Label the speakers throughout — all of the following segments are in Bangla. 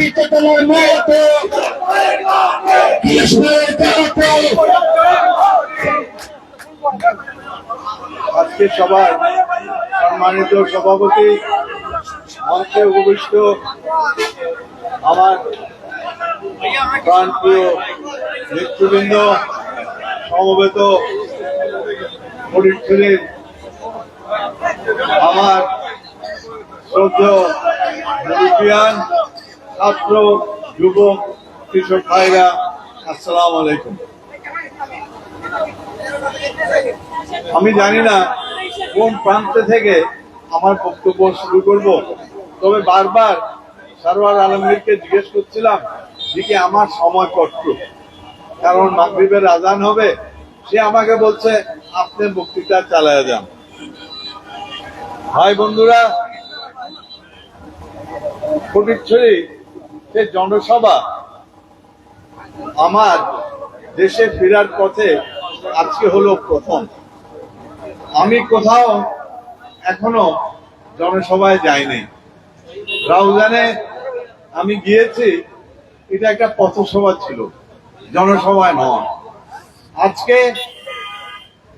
Speaker 1: পিতলের মতো
Speaker 2: আজকে সবার সম্মানিত সভাপতি, মঞ্চে উপবিষ্ট আমার প্রাণপ্রিয় নেতৃবৃন্দ, সমবেত ফরিদপুরের আমার শ্রদ্ধেয় মুরব্বিয়ান, ছাত্র, যুবক, কৃষক ভাইরা, আসসালামু আলাইকুম। আমি জানি না কোন প্রান্ত থেকে আমার বক্তব্য শুরু করব, তবে বারবার সরওয়ার আলমগীরকে জিজ্ঞেস করছিলাম যে আমার সময় কষ্ট, কারণ মাগরিবের আজান হবে। সে আমাকে বলছে আপনি বক্তৃতা চালায় যান। ভাই বন্ধুরা, ফটিকছড়ি যে জনসভা আমার দেশে ফেরার পথে আজকে হলো প্রথম। আমি কোথাও এখনো জনসভায় যাইনি। রাউজানে আমি গিয়েছি, এটা একটা পথসভা ছিল, জনসভায় নয়। আজকে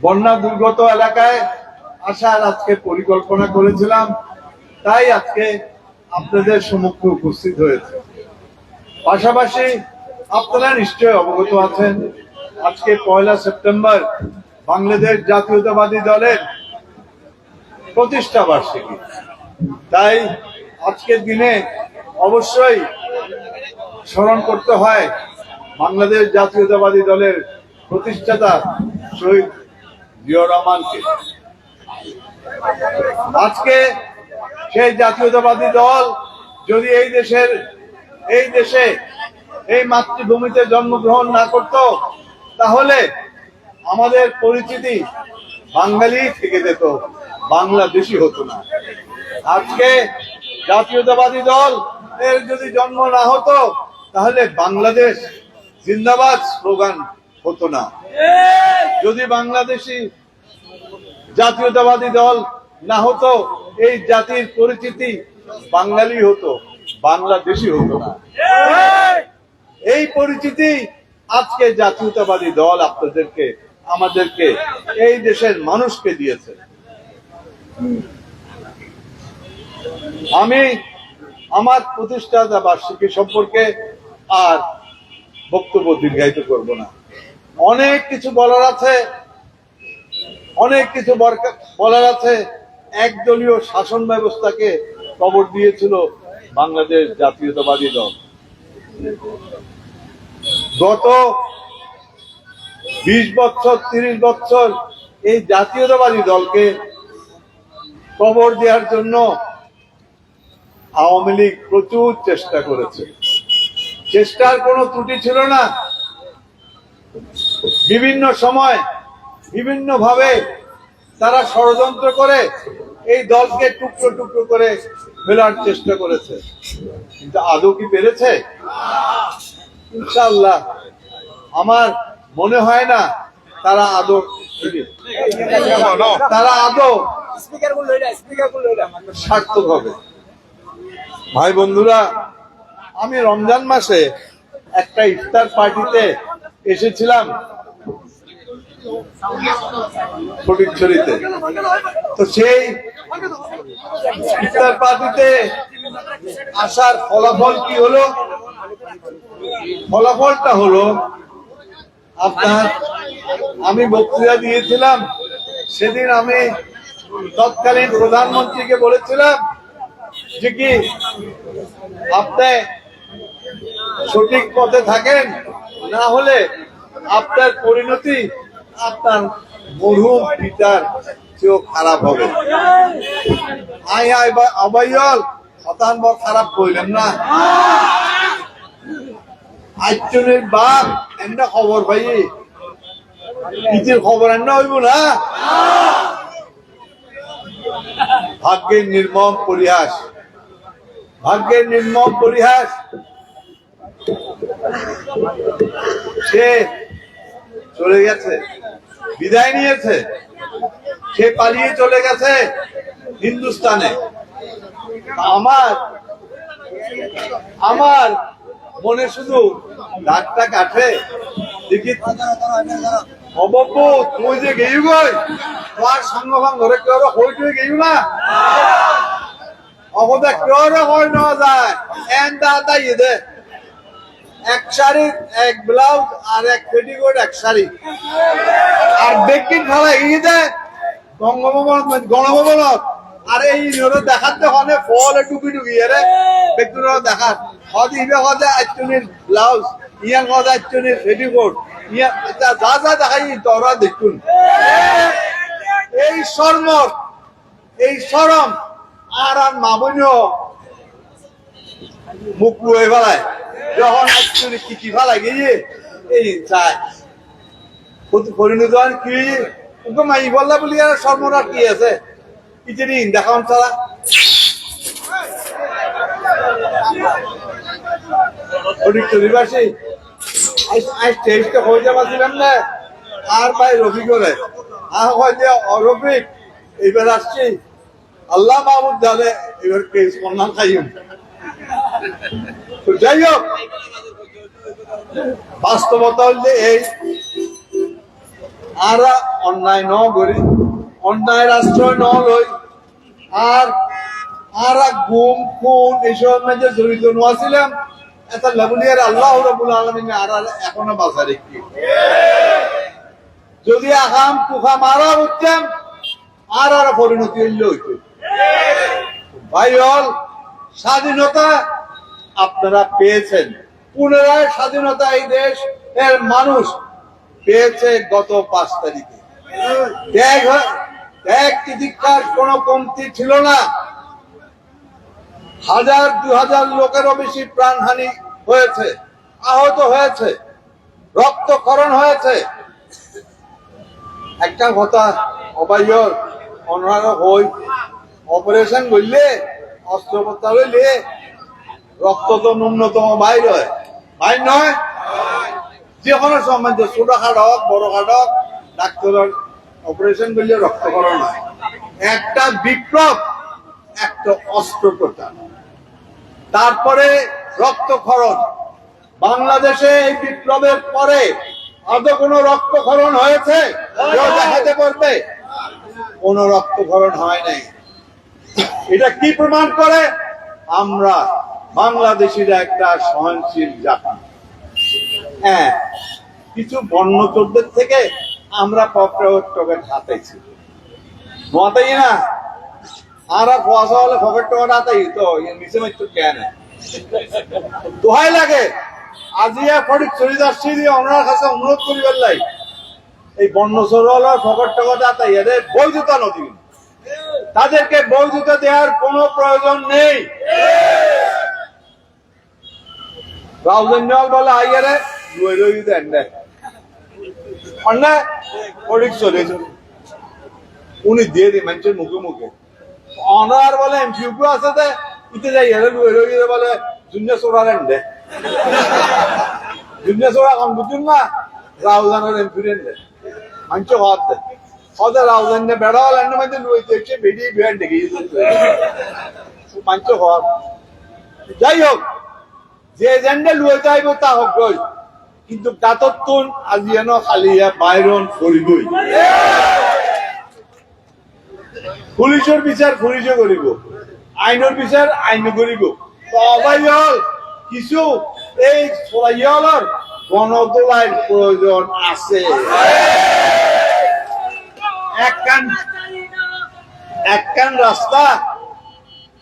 Speaker 2: বন্যা দুর্গত এলাকায় আসার আজকে পরিকল্পনা করেছিলাম, তাই আজকে আপনাদের সম্মুখে উপস্থিত হয়েছে। পাশাপাশি আপনারা নিশ্চয় অবগত আছেন, আজকে 1 সেপ্টেম্বর বাংলাদেশ জাতীয়তাবাদী দলের প্রতিষ্ঠা বার্ষিকী। তাই আজকের দিনে অবশ্যই স্মরণ করতে হয় বাংলাদেশ জাতীয়তাবাদী দলের প্রতিষ্ঠাতা শহীদ জিয়াউর রহমানকে। আজকে সেই জাতীয়তাবাদী দল যদি এই দেশে এই মাতৃভূমিতে জন্মগ্রহণ না করত, তাহলে আমাদের পরিচিতি বাঙালি থেকে যেত, বাংলাদেশি হতো না। আজকে জাতীয়তাবাদী দল এর যদি জন্ম না হতো, তাহলে বাংলাদেশ জিন্দাবাদ স্লোগান হতো না। যদি বাংলাদেশি জাতীয়তাবাদী দল না হতো, এই জাতির পরিচিতি বাঙালি হতো, বাংলাদেশি হতো না। এই পরিচিতি আজকে জাতীয়তাবাদী দল আপনাদেরকে, আমাদেরকে, এই দেশের মানুষকে দিয়েছে। আমি আমার প্রতিষ্ঠাতা বার্ষিকী সম্পর্কে আর বক্তব্য দীর্ঘায়িত করব না। অনেক কিছু বলার আছে। একদলীয় শাসন ব্যবস্থাকে কবর দিয়েছিল বাংলাদেশ জাতীয়তাবাদী দল। গত 20 বছর 30 বছর এই জাতীয়তাবাদী দলকে কবর দেওয়ার জন্য আওয়ামী লীগ প্রচুর চেষ্টা করেছে। চেষ্টার কোনো ত্রুটি ছিল না। বিভিন্ন সময় বিভিন্ন ভাবে তারা ষড়যন্ত্র করে এই দলকে টুকরো টুকরো করে ফেলার চেষ্টা করেছে, কিন্তু আদৌ কি পেরেছে? ইনশাআল্লাহ আমার মনে হয় না তারা আদৌ সার্থক হবে। ভাই বন্ধুরা, আমি রমজান মাসে একটা ইফতার পার্টিতে এসেছিলাম ফটিকছড়িতে। তো সেই ইফতার পার্টিতে আসার ফলাফল কি হলো? ফলাফলটা হলো আপনার, আমি বক্তৃতা দিয়েছিলাম সেদিন, আমি তৎকালীন প্রধানমন্ত্রীকে বলেছিলাম যে কি আপনি সঠিক পথে থাকেন, না হলে আপনার পরিণতি আপনার মরহুম পিতার চেয়েও খারাপ হবে। আবাইল শতান বড় খারাপ কইলেন না, আটজনের বাপ এমনা খবর ভাই, নিজের খবর এমনা হইব না। ভাগ্যের নির্মম পরিহাস, ভাগ্যের নির্মম পরিহাস। সে চলে গেছে, বিদায় নিয়েছে, সে পালিয়ে চলে গেছে হিন্দুস্তানে। আমার আমার মনে শুধু দাগটা কাটে দেখি অবব্বু তুই যে গেই গই তোমার সঙ্গ ভাঙ ধরে কেউ হইটুই গেই না অবদা কেউ হই না যায় এন দা ইদে এক শাড়ি এক ব্লাউজ আর এক পেটিকোট এক শাড়ি আর বেকিন খালা ঈদে গণভবন আর এই দেখাতে হলে ফল টুকি টুকি রে বেকুন দেখার হদি ইবে হদে আইচুনির ব্লাউজ ইয়ান হদে আইচুনির পেটিকোট ইয়া যা যা দেখাই তোরা দেখুন এই শর্মর এই শরম আর আর মামুনিও মুখ লুয়ে ফেলায় যখন আইচুনি কি ফেলায় গিয়ে এই চায় পরিণত কি ওকে মাই বললা বলি আর শর্মরা কি আছে ইতিনি দেখান ছাড়া আর ভাই রফিক করে রফিক এবার আসছি আল্লাহ মাহমুদ জানে এবার কেস কন্যান খাইম যাই হোক বাস্তবতা হলে এই আর অন্যায় ন করি অন্যায়ের আশ্রয় ন লই আর আর গুম খুন এইসব মধ্যে জড়িত নোয়াছিলাম এটা লাবুলিয়ার আল্লাহ রাব্বুল আলামিন আর এখনো বাঁচা রেখি যদি আগাম কুখা মারা হচ্ছেন আর আর পরিণতি হইলে হইত ভাই হল স্বাধীনতা আপনারা পেয়েছেন পুনরায় স্বাধীনতা এই দেশ এর মানুষ পেয়েছে গত 5 তারিখে ত্যাগ তিতিক্ষার কোন কমতি ছিল না 1000-2000 লোকেরও বেশি প্রাণহানি হয়েছে আহত হয়েছে রক্তক্ষরণ হয়েছে একটা কথা অবাইয়র অনার হই অপারেশন করলে অস্ত্রোপচার হইলে রক্ত তো ন্যূনতম বাইর হয় বাইর নয় যে কোনো সময় ছোট খাট হোক বড় খাট হোক ডাক্তারের অপারেশন করলে রক্তক্ষরণ হয় একটা বিপ্লব একটা অস্ত্র প্রচার তারপরে রক্তক্ষরণ বাংলাদেশে এই বিপ্লবের পরে আদৌ কোনো রক্তক্ষরণ হয়েছে কেউ দেখাতে পারবে কোনো রক্তক্ষরণ হয় নাই এটা কি প্রমাণ করে আমরা বাংলাদেশিরা একটা সহনশীল জাতি হ্যাঁ কিছু বন্য চোরদের থেকে আমরা পকেট হাতাইছি মতাই না আর পয়সা হলে পকেট হাতাই তো নিচে মৃত্যু কেন দোহাই লাগে আজিয়া ফটিক চরিদাসী দিয়ে ওনার কাছে অনুরোধ করিবার লাই এই বন্য চোর হলো পকেট হাতাই এদের বৈধতা নদী তাদেরকে বৈধতা দেওয়ার কোনো প্রয়োজন নেই রাউজেন্দ্র বলে আইয়ারে রুয়ে রই দেন অন্যায় ফটিক চলে উনি দিয়ে দিই মানুষের মুখে মুখে অনার বলে এমপিউ আছে যে ইতে যাই হেরে রুয়ে রই বলে জুনিয়া চোরালেন দে জুনিয়া চোরা কম বুঝুন না রাউজানের এমপিউ দে মানুষ হাত দে হতে রাউজান বেড়া হলেন মধ্যে রুয়ে দেখছে বেরিয়ে বিহার ডেকে মানুষ হাত যাই হোক যে এজেন্ডা লুয়ে যাইব তা হোক কিন্তু গাতত্তুন আজি যেন খালি বাইরন করিবই পুলিশের বিচার পুলিশে করিব আইনের বিচার আইন করিব সবাই হল কিছু এই সবাইহলর গণতোলার প্রয়োজন আছে একখান রাস্তা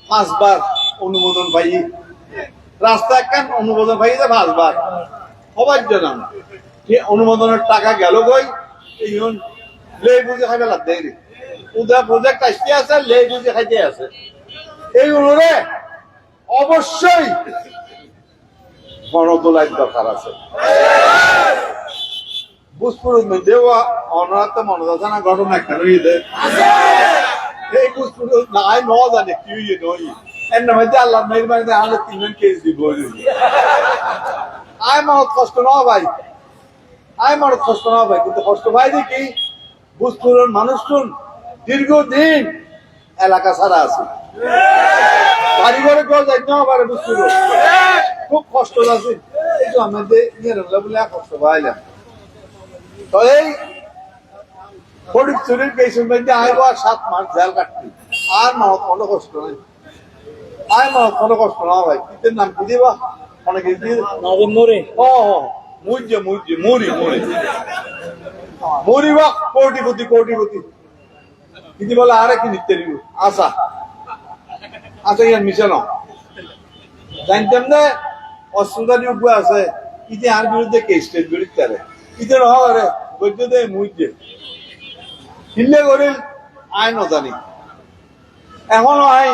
Speaker 2: 5 বার অনুমোদন পাই রাস্তা একখান অনুমোদন পাই 5 বার সবার জানান যে অনুমোদনের টাকা গেল কই এই লে বুঝে খাইবে লাভ দেয় উদয় প্রজেক্ট আসতে আছে লে বুঝে খাইতে আছে এই অনুরে অবশ্যই গণতোলার দরকার আছে বুঝপুর দেওয়া অনাথ মনে আছে না ঘটনা একটা রইলে এই বুঝপুর নাই ন জানে কি নই এর নামে আল্লাহ মেহরবানিতে আলো 3 কেস দিব আয় মনত কষ্ট না ভাই আয় মনত কষ্ট না ভাই কিন্তু কষ্ট ভাই দেখি বুঝপুরের মানুষজন দীর্ঘদিন এলাকা ছাড়া আছে বাড়ি ঘরে কেউ যাই না আবার বুঝছিল খুব কষ্ট আছে কিন্তু আমাদের নিরাল্লা বলে কষ্ট পাইলাম তো এই ফরিদ শরীর পেছন মধ্যে আইব আর 7 মাস জেল কাটতি আর মাও কোনো কষ্ট নাই আর মাও কোনো কষ্ট না ভাই কিতের নাম কি দিবা অনেকে দিয়ে
Speaker 1: নাজিম নুরি
Speaker 2: ও মুজে মুজে মুড়ি মুড়ি মুড়ি বা কোটিপতি কোটিপতি কিন্তু বলে আরে কি নিতে দিব আশা আচ্ছা ইয়ার মিশানো জানতাম না অস্ত্রধারী উপায় আছে ইতি আর বিরুদ্ধে কেস টেস বিরুদ্ধে ইতি নহরে বৈদ্য দেয় মুজে কিনলে করিল আইন জানি এখনো আই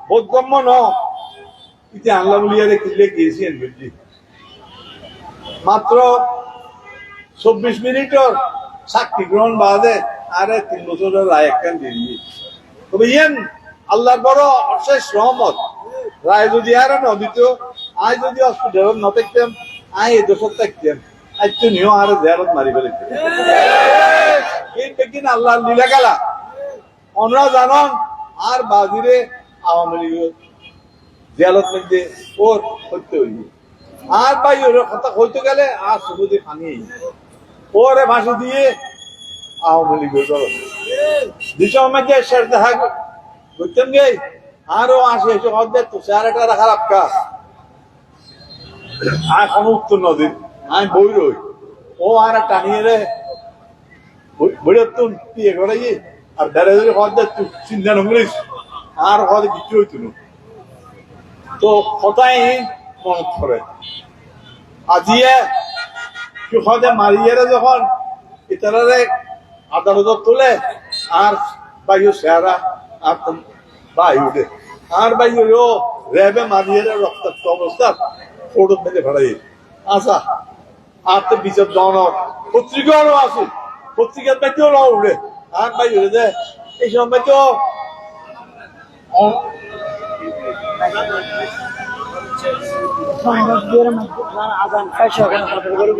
Speaker 2: বোধগম্য ন ইতি আনলা বলিয়ারে কিনলে গিয়েছি বুঝছি মাত্র 24 মিনিটর সাক্ষী গ্রহণ বাদে আরে 3 বছরের রায় একখান দিয়ে তবে ইয়ান আল্লাহর বড় অশেষ রহমত রায় যদি আর ন দিত আজ যদি হসপিটাল ন থাকতাম আই এ দোষত থাকতাম আজ তো নিও আর জেলত মারি ফেলে কিন্তু কিনা আল্লাহর লীলা খেলা আমরা জানন আর বাজিরে আওয়ামী লীগ জেলত মধ্যে ওর হইতে হইব আর ভাই ওর কথা হইতে গেলে আর সুবিধে পানি ওরে ফাঁসি দিয়ে আওয়ামী লীগের দল দিশা মধ্যে শেষ দেখা করতেন গে আরো আসে এসে অর্ধেক তো চেহারাটা রাখা রাখা আর কোনো উত্তর নদীর আমি বই রই ও আর টানিয়ে রে বইরতুন বিয়ে করাই আর বেড়ে ধরে অর্ধেক তুই চিন্তা নকরিস আর হয়তো কিছু হইতো না তো কথাই মনত করে আজিয়ে হয়তো মারিয়ে যখন ইতারে আদালত তোলে আর বাইও চেহারা আর বাই উঠে আর বাই ও রেবে মারিয়ে রক্তাক্ত অবস্থা ফটো মেলে ফেলাই আচ্ছা আর তো বিচার জনক পত্রিকারও আছে পত্রিকার বাইতেও র উঠে আর বাই উঠে যে এই সময় তো
Speaker 1: আজান পয়সা করে